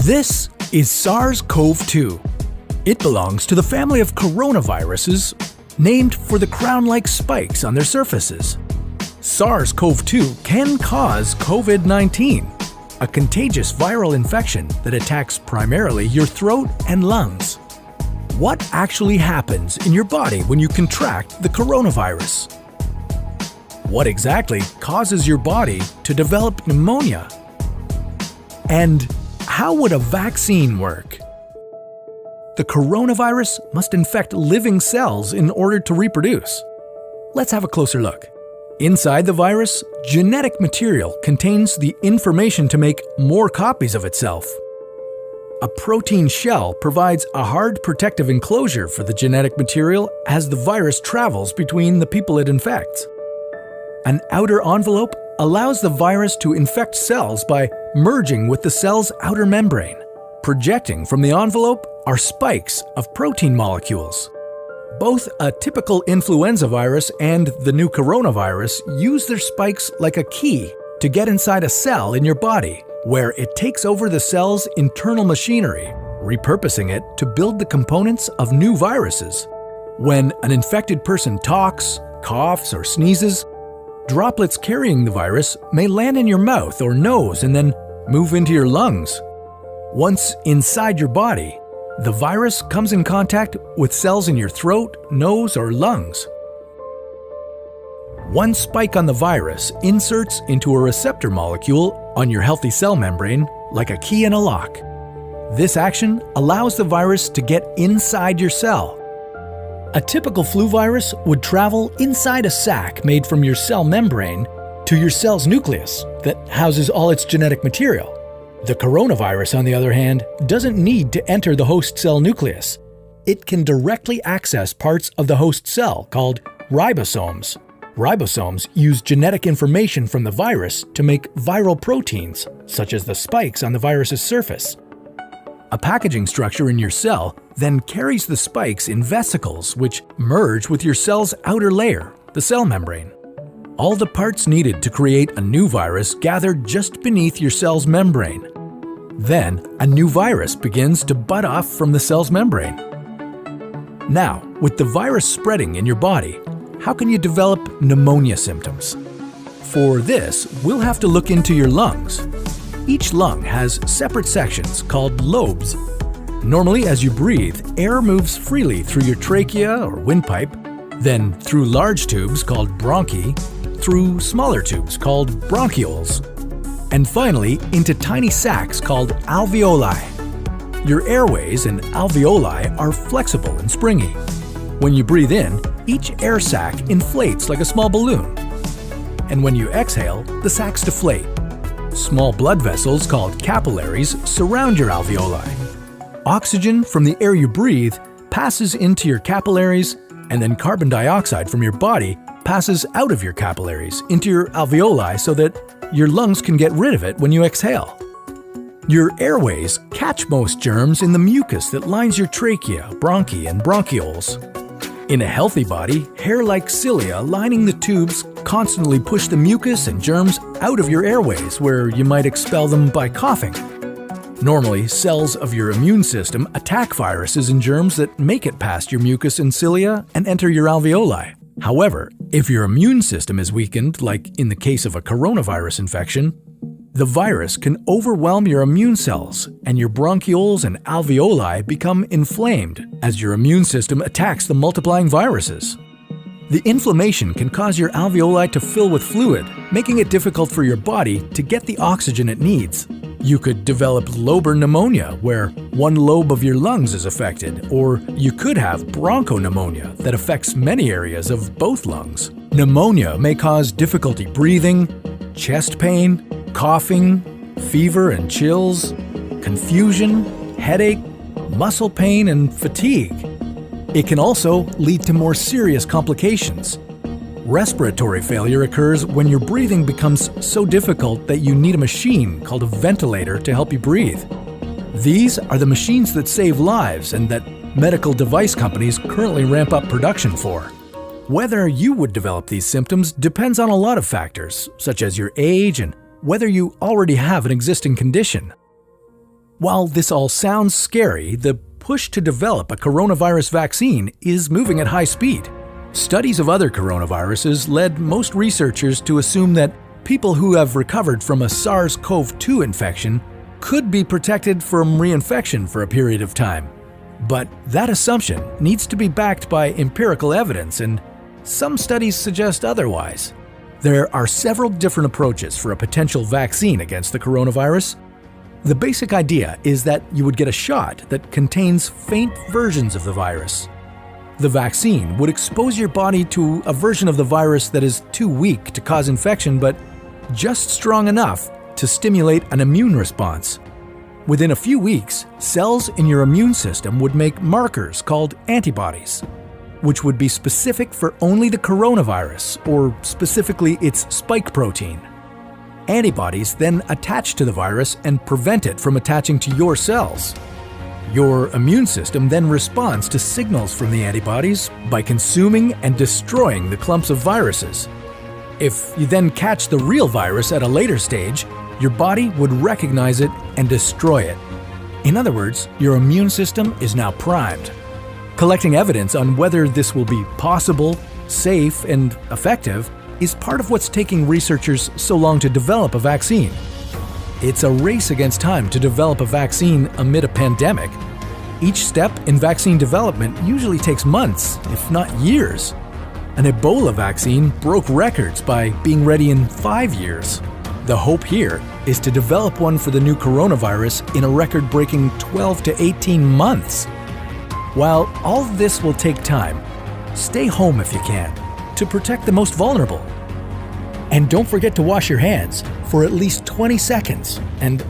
This is SARS-CoV-2. It belongs to the family of coronaviruses named for the crown-like spikes on their surfaces. SARS-CoV-2 can cause COVID-19, a contagious viral infection that attacks primarily your throat and lungs. What actually happens in your body when you contract the coronavirus? What exactly causes your body to develop pneumonia? And how would a vaccine work? The coronavirus must infect living cells in order to reproduce. Let's have a closer look. Inside the virus, genetic material contains the information to make more copies of itself. A protein shell provides a hard protective enclosure for the genetic material as the virus travels between the people it infects. An outer envelope allows the virus to infect cells by merging with the cell's outer membrane. Projecting from the envelope are spikes of protein molecules. Both a typical influenza virus and the new coronavirus use their spikes like a key to get inside a cell in your body, where it takes over the cell's internal machinery, repurposing it to build the components of new viruses. When an infected person talks, coughs, or sneezes, droplets carrying the virus may land in your mouth or nose and then move into your lungs. Once inside your body, the virus comes in contact with cells in your throat, nose, or lungs. One spike on the virus inserts into a receptor molecule on your healthy cell membrane like a key in a lock. This action allows the virus to get inside your cell. A typical flu virus would travel inside a sac made from your cell membrane to your cell's nucleus that houses all its genetic material. The coronavirus, on the other hand, doesn't need to enter the host cell nucleus. It can directly access parts of the host cell called ribosomes. Ribosomes use genetic information from the virus to make viral proteins, such as the spikes on the virus's surface. A packaging structure in your cell then carries the spikes in vesicles which merge with your cell's outer layer, the cell membrane. All the parts needed to create a new virus gather just beneath your cell's membrane. Then, a new virus begins to bud off from the cell's membrane. Now, with the virus spreading in your body, how can you develop pneumonia symptoms? For this, we'll have to look into your lungs. Each lung has separate sections called lobes. Normally, as you breathe, air moves freely through your trachea or windpipe, then through large tubes called bronchi, through smaller tubes called bronchioles, and finally into tiny sacs called alveoli. Your airways and alveoli are flexible and springy. When you breathe in, each air sac inflates like a small balloon. And when you exhale, the sacs deflate. Small blood vessels called capillaries surround your alveoli. Oxygen from the air you breathe passes into your capillaries, and then carbon dioxide from your body passes out of your capillaries into your alveoli so that your lungs can get rid of it when you exhale. Your airways catch most germs in the mucus that lines your trachea, bronchi, and bronchioles. In a healthy body, hair-like cilia lining the tubes constantly push the mucus and germs out of your airways, where you might expel them by coughing. Normally, cells of your immune system attack viruses and germs that make it past your mucus and cilia and enter your alveoli. However, if your immune system is weakened, like in the case of a coronavirus infection, the virus can overwhelm your immune cells, and your bronchioles and alveoli become inflamed as your immune system attacks the multiplying viruses. The inflammation can cause your alveoli to fill with fluid, making it difficult for your body to get the oxygen it needs. You could develop lobar pneumonia, where one lobe of your lungs is affected, or you could have bronchopneumonia that affects many areas of both lungs. Pneumonia may cause difficulty breathing, chest pain, coughing, fever and chills, confusion, headache, muscle pain, and fatigue. It can also lead to more serious complications. Respiratory failure occurs when your breathing becomes so difficult that you need a machine called a ventilator to help you breathe. These are the machines that save lives and that medical device companies currently ramp up production for. Whether you would develop these symptoms depends on a lot of factors, such as your age and whether you already have an existing condition. While this all sounds scary, the push to develop a coronavirus vaccine is moving at high speed. Studies of other coronaviruses led most researchers to assume that people who have recovered from a SARS-CoV-2 infection could be protected from reinfection for a period of time. But that assumption needs to be backed by empirical evidence, and some studies suggest otherwise. There are several different approaches for a potential vaccine against the coronavirus. The basic idea is that you would get a shot that contains faint versions of the virus. The vaccine would expose your body to a version of the virus that is too weak to cause infection, but just strong enough to stimulate an immune response. Within a few weeks, cells in your immune system would make markers called antibodies, which would be specific for only the coronavirus, or specifically its spike protein. Antibodies then attach to the virus and prevent it from attaching to your cells. Your immune system then responds to signals from the antibodies by consuming and destroying the clumps of viruses. If you then catch the real virus at a later stage, your body would recognize it and destroy it. In other words, your immune system is now primed. Collecting evidence on whether this will be possible, safe, and effective is part of what's taking researchers so long to develop a vaccine. It's a race against time to develop a vaccine amid a pandemic. Each step in vaccine development usually takes months, if not years. An Ebola vaccine broke records by being ready in 5 years. The hope here is to develop one for the new coronavirus in a record-breaking 12 to 18 months. While all of this will take time, stay home if you can, to protect the most vulnerable. And don't forget to wash your hands for at least 20 seconds and